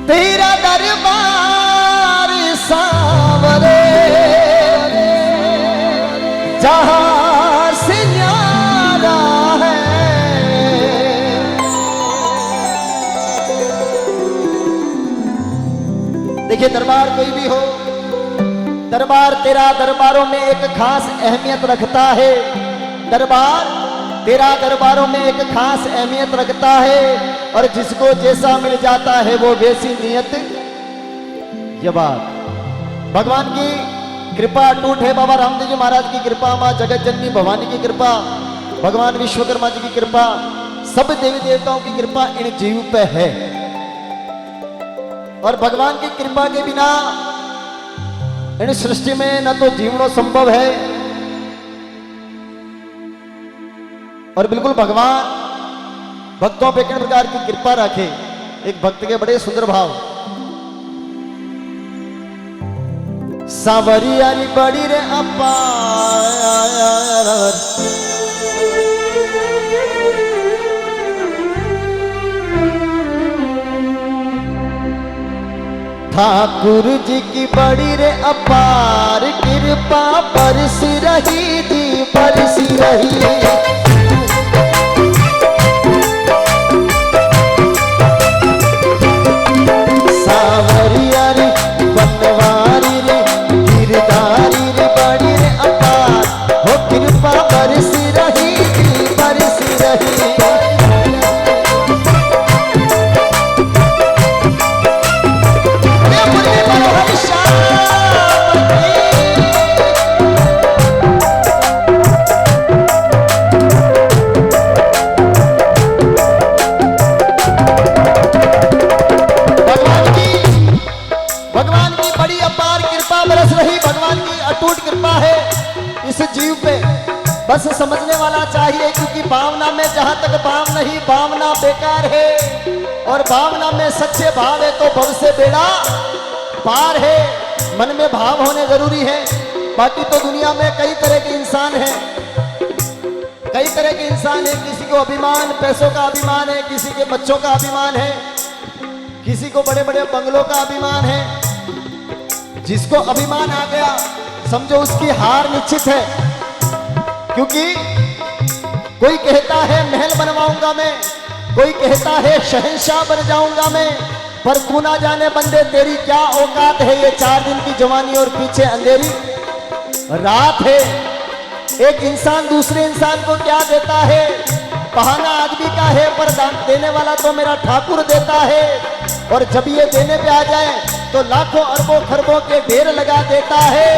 तेरा दरबार सावरे जहां से न्यारा है। देखिए दरबार कोई भी हो, दरबार तेरा दरबारों में एक खास अहमियत रखता है। दरबार तेरा दरबारों में एक खास अहमियत रखता है और जिसको जैसा मिल जाता है वो वैसी नियत। ये बात भगवान की कृपा अटूट है। बाबा रामदेव जी महाराज की कृपा, मां जगत जननी भवानी की कृपा, भगवान विश्वकर्मा जी की कृपा, सब देवी देवताओं की कृपा इन जीव पे है। और भगवान की कृपा के बिना इन सृष्टि में न तो जीवनो संभव है और बिल्कुल भगवान भक्तों पे किन प्रकार की कृपा रखे। एक भक्त के बड़े सुंदर भाव, सावरियारी बड़ी रे अपार, ठाकुर जी की बड़ी रे अपार कृपा बरसी रही थी, बरसी रही। सावरियारी बनवारी रे गिरधारी रे बड़ी रे अपार, हो कृपा बरसी रही थी, बरसी रही। जीव पे बस समझने वाला चाहिए, क्योंकि भावना में जहां तक भाव नहीं, भावना बेकार है। और भावना में सच्चे भाव है तो भव से बेड़ा पार है। मन में भाव होने जरूरी है। बाकी तो दुनिया में कई तरह के इंसान हैं, कई तरह के इंसान हैं। किसी को अभिमान, पैसों का अभिमान है, किसी के बच्चों का अभिमान है, किसी को बड़े बड़े बंगलों का अभिमान है। जिसको अभिमान आ गया समझो उसकी हार निश्चित है। क्योंकि कोई कहता है महल बनवाऊंगा मैं, कोई कहता है शहंशाह बन जाऊंगा मैं, पर तू ना जाने बंदे तेरी क्या औकात है। ये 4 दिन की जवानी और पीछे अंधेरी रात है। एक इंसान दूसरे इंसान को क्या देता है? बहाना आदमी का है, पर देने वाला तो मेरा ठाकुर देता है। और जब ये देने पे आ जाए तो लाखों अरबों खरबों के ढेर लगा देता है,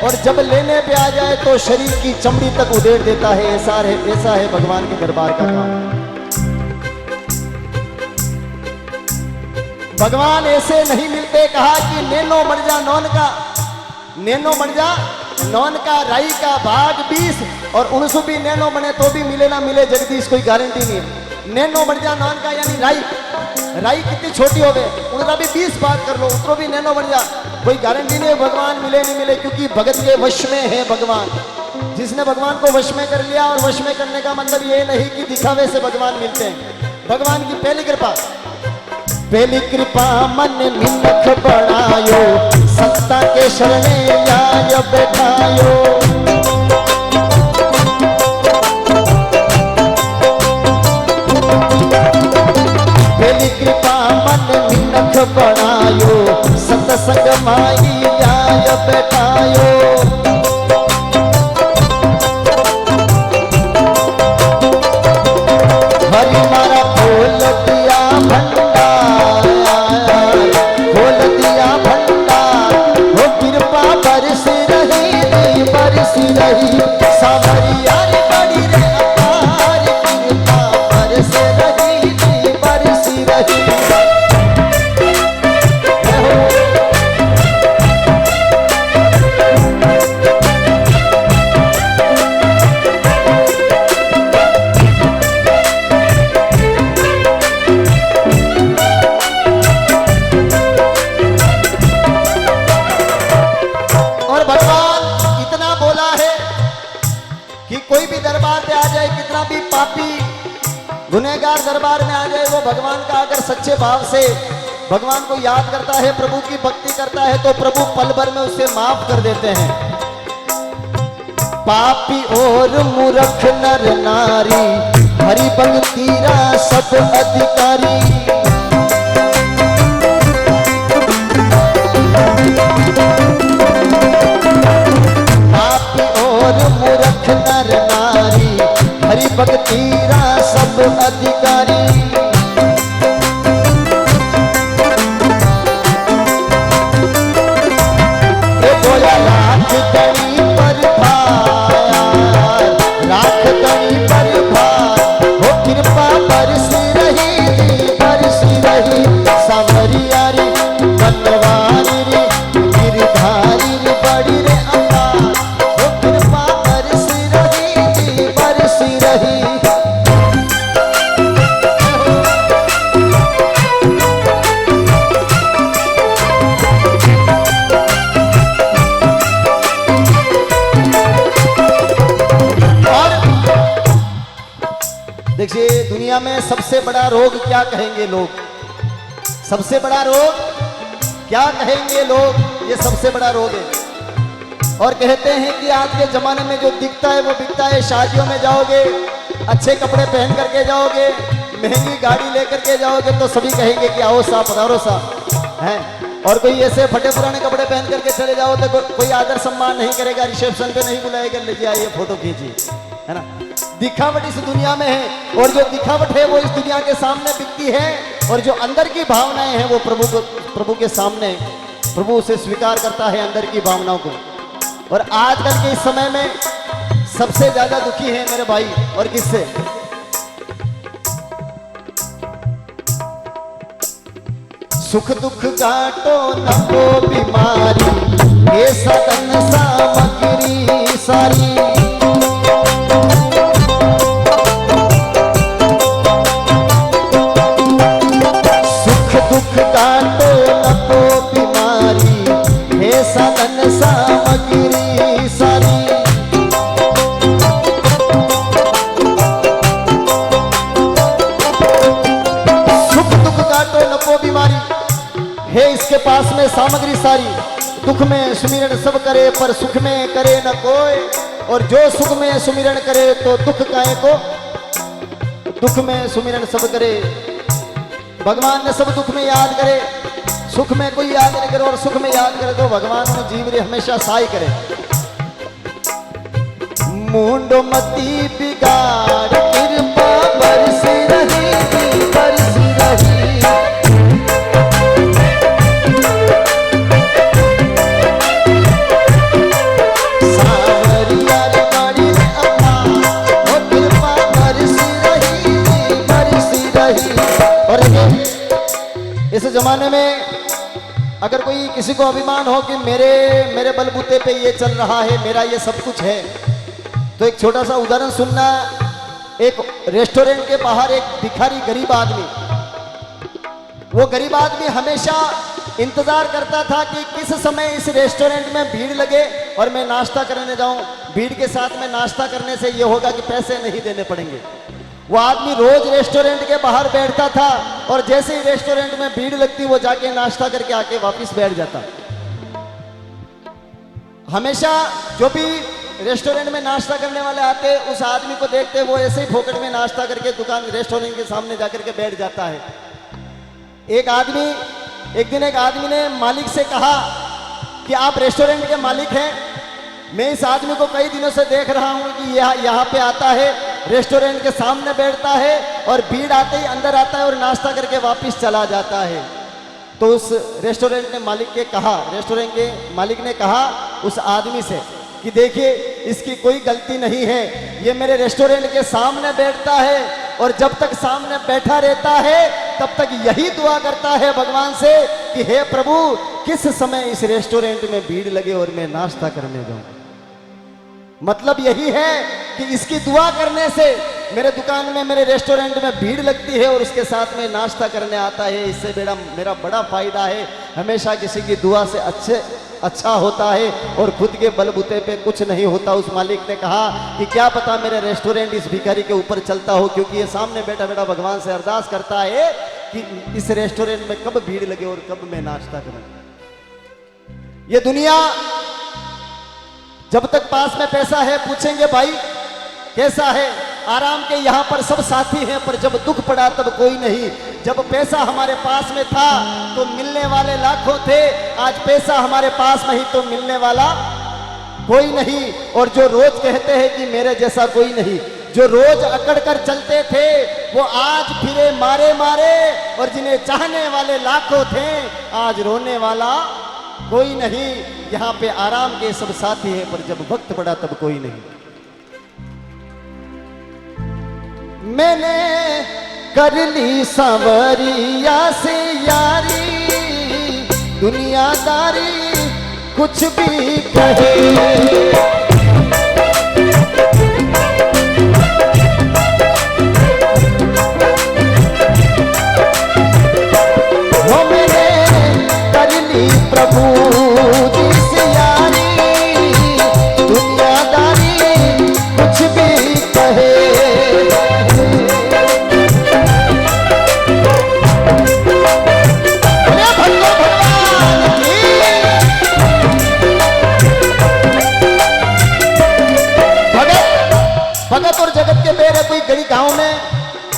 और जब लेने पे आ जाए तो शरीर की चमड़ी तक उधेड़ देता है। ऐसा है भगवान के दरबार का काम। भगवान ऐसे नहीं मिलते। कहा कि नैनो मर जा नौन का, नैनो मर जा नौन का राई का भाग 20, और 19 भी नैनो बने तो भी मिले ना मिले जगदीश, कोई गारंटी नहीं है। नैनो मर जा नौन का यानी राई, राई कितनी छोटी हो गए उनका भी 20 भाग कर लो, उतरो भी नैनो बन जा, कोई गारंटी नहीं है भगवान मिले नहीं मिले। क्योंकि भगत के वश में है भगवान। जिसने भगवान को वश में कर लिया, और वश में करने का मतलब ये नहीं कि दिखावे से भगवान मिलते हैं। भगवान की पहली कृपा, पहली कृपा मन मिनख बढ़ायो, सत्ता के शरणे आय बैठायो। पहली कृपा मन मिनख बढ़ायो, सत्संग माई आय बैठायो। हरि मारा खोल दिया भंडार, खोल दिया भंडार, हो कृपा बरसी रही, बरसी रही। सावरियारी बड़ी रे अपार, कृपा बरसी रही, बरसी रही। गुनहगार दरबार में आ जाए, वो भगवान का अगर सच्चे भाव से भगवान को याद करता है, प्रभु की भक्ति करता है, तो प्रभु पल भर में उसे माफ कर देते हैं। पापी और मूर्ख नर नारी, हरि भक्ति रा सब अधिकारी। पापी और मूर्ख नर नारी, हरि भक्ति रा सब अधिकारी। देखिए, दुनिया में सबसे बड़ा रोग क्या कहेंगे लोग? सबसे बड़ा रोग क्या कहेंगे लोग? ये सबसे बड़ा रोग है। और कहते हैं कि आज के जमाने में जो दिखता है वो बिकता है। शादियों में जाओगे, अच्छे कपड़े पहन करके जाओगे, महंगी गाड़ी लेकर के जाओगे, तो सभी कहेंगे कि आओ साहब, पधारो साहब, हैं। और कोई ऐसे फटे पुराने कपड़े पहन करके चले जाओ तो कोई आदर सम्मान नहीं करेगा, रिसेप्शन पे नहीं बुलाएगा, लीजिए आइए फोटो खींचिए, है ना। दिखावट इस दुनिया में है, और जो दिखावट है वो इस दुनिया के सामने बिकती है, और जो अंदर की भावनाएं हैं वो प्रभु के सामने प्रभु उसे स्वीकार करता है, अंदर की भावनाओं को। और आजकल के इस समय में सबसे ज्यादा दुखी है मेरे भाई, और किससे? सुख दुख काटो न को बीमारी, ये सदन सामग्री सारी। दुख काटो न को बीमारी, हे सदन सामग्री सारी। सुख दुख काटो न को बीमारी, हे इसके पास में सामग्री सारी। दुख में सुमिरन सब करे, पर सुख में करे न कोई। और जो सुख में सुमिरन करे तो दुख काहे को? दुख में सुमिरन सब करे, भगवान ने सब दुख में याद करे, सुख में कोई याद नहीं करे। और सुख में याद करे तो भगवान ने जीव रे हमेशा सहाय करे। मुंडो मती बिगाड़, कृपा बरसी रही, बरसी रही। सावरिया रे बाड़ी रे अम्मा, ओ कृपा बरसी रही, बरसी रही। और इस जमाने में अगर कोई किसी को अभिमान हो कि मेरे बलबूते पे ये चल रहा है, मेरा ये सब कुछ है, तो एक छोटा सा उदाहरण सुनना। एक रेस्टोरेंट के बाहर एक भिखारी गरीब आदमी, वो गरीब आदमी हमेशा इंतजार करता था कि किस समय इस रेस्टोरेंट में भीड़ लगे और मैं नाश्ता करने जाऊं। भीड़ के साथ में नाश्ता करने से ये होगा कि पैसे नहीं देने पड़ेंगे। वो आदमी रोज रेस्टोरेंट के बाहर बैठता था, और जैसे ही रेस्टोरेंट में भीड़ लगती वो जाके नाश्ता करके आके वापस बैठ जाता। हमेशा जो भी रेस्टोरेंट में नाश्ता करने वाले आते, उस आदमी को देखते वो ऐसे ही फोकट में नाश्ता करके दुकान रेस्टोरेंट के सामने जाकर के बैठ जाता है। एक दिन एक आदमी ने मालिक से कहा कि आप रेस्टोरेंट के मालिक हैं, मैं इस आदमी को कई दिनों से देख रहा हूं कि यहाँ पे आता है, रेस्टोरेंट के सामने बैठता है, और भीड़ आते ही अंदर आता है और नाश्ता करके वापस चला जाता है। तो उस रेस्टोरेंट के मालिक ने कहा उस आदमी से कि देखिए, इसकी कोई गलती नहीं है, ये मेरे रेस्टोरेंट के सामने बैठता है, और जब तक सामने बैठा रहता है तब तक यही दुआ करता है भगवान से कि हे प्रभु, किस समय इस रेस्टोरेंट में भीड़ लगे और मैं नाश्ता करने जाऊं। मतलब यही है कि इसकी दुआ करने से मेरे दुकान में, मेरे रेस्टोरेंट में भीड़ लगती है और उसके साथ में नाश्ता करने आता है। इससे मेरा बड़ा फायदा है। हमेशा किसी की दुआ से अच्छा होता है, और खुद के बलबूते पे कुछ नहीं होता। उस मालिक ने कहा कि क्या पता मेरा रेस्टोरेंट इस भिखारी के ऊपर चलता हो, क्योंकि ये सामने बैठा बैठा भगवान से अरदास करता है कि इस रेस्टोरेंट में कब भीड़ लगे और कब मैं नाश्ता करूं। ये दुनिया, जब तक पास में पैसा है पूछेंगे भाई कैसा है, आराम के यहाँ पर सब साथी हैं, पर जब दुख पड़ा तब कोई नहीं। जब पैसा हमारे पास में था तो मिलने वाले लाखों थे, आज पैसा हमारे पास नहीं तो मिलने वाला कोई नहीं। और जो रोज कहते हैं कि मेरे जैसा कोई नहीं, जो रोज अकड़ कर चलते थे वो आज फिरे मारे मारे, और जिन्हें चाहने वाले लाखों थे आज रोने वाला कोई नहीं। यहाँ पे आराम के सब साथी हैं, पर जब वक्त पड़ा तब कोई नहीं। मैंने कर ली सांवरिया से यारी, दुनियादारी कुछ भी कहे, वो मैंने कर ली प्रभु जी से यारी, दुनियादारी कुछ भी कहे। भगत और जगत के बेर है, कोई गड़ी गांव में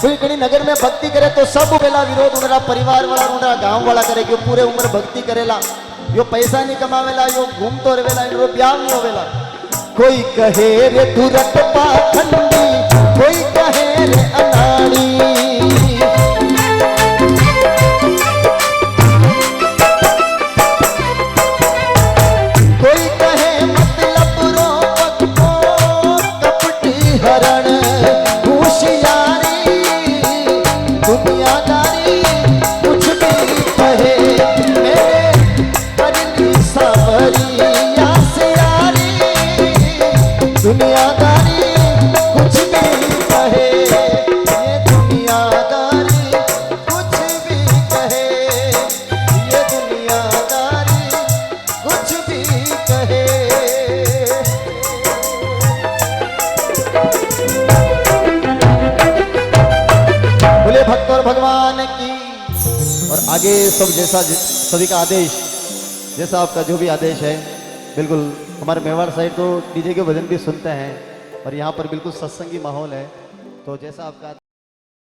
कोई गड़ी नगर में भक्ति करे तो सब बेला विरोध उनरा परिवार वाला उनरा गांव वाला करे कि पूरे उम्र भक्ति करेला, यो पैसा नहीं कमावेला, यो घूमतो रहेला, इनको ब्याह नहीं होवेला। कोई कहे रे दुरट पाखंडी, कोई कहे रे अनाड़ी, कोई कहे मतलब रोपक को कपटी हरण होशियारी, दुनियादारी कुछ भी कहे। मेरे करनी सांवरिया से यारी, दुनियादारी कुछ भी कहे, ये दुनियादारी कुछ भी कहे, ये दुनियादारी कुछ भी कहे। बोले भक्त और भगवान की। और आगे सब जैसा सभी का आदेश, जैसा आपका जो भी आदेश है, बिल्कुल हमारे मेवाड़ साइड तो डीजे के भजन भी सुनते हैं और यहाँ पर बिल्कुल सत्संगी माहौल है, तो जैसा आपका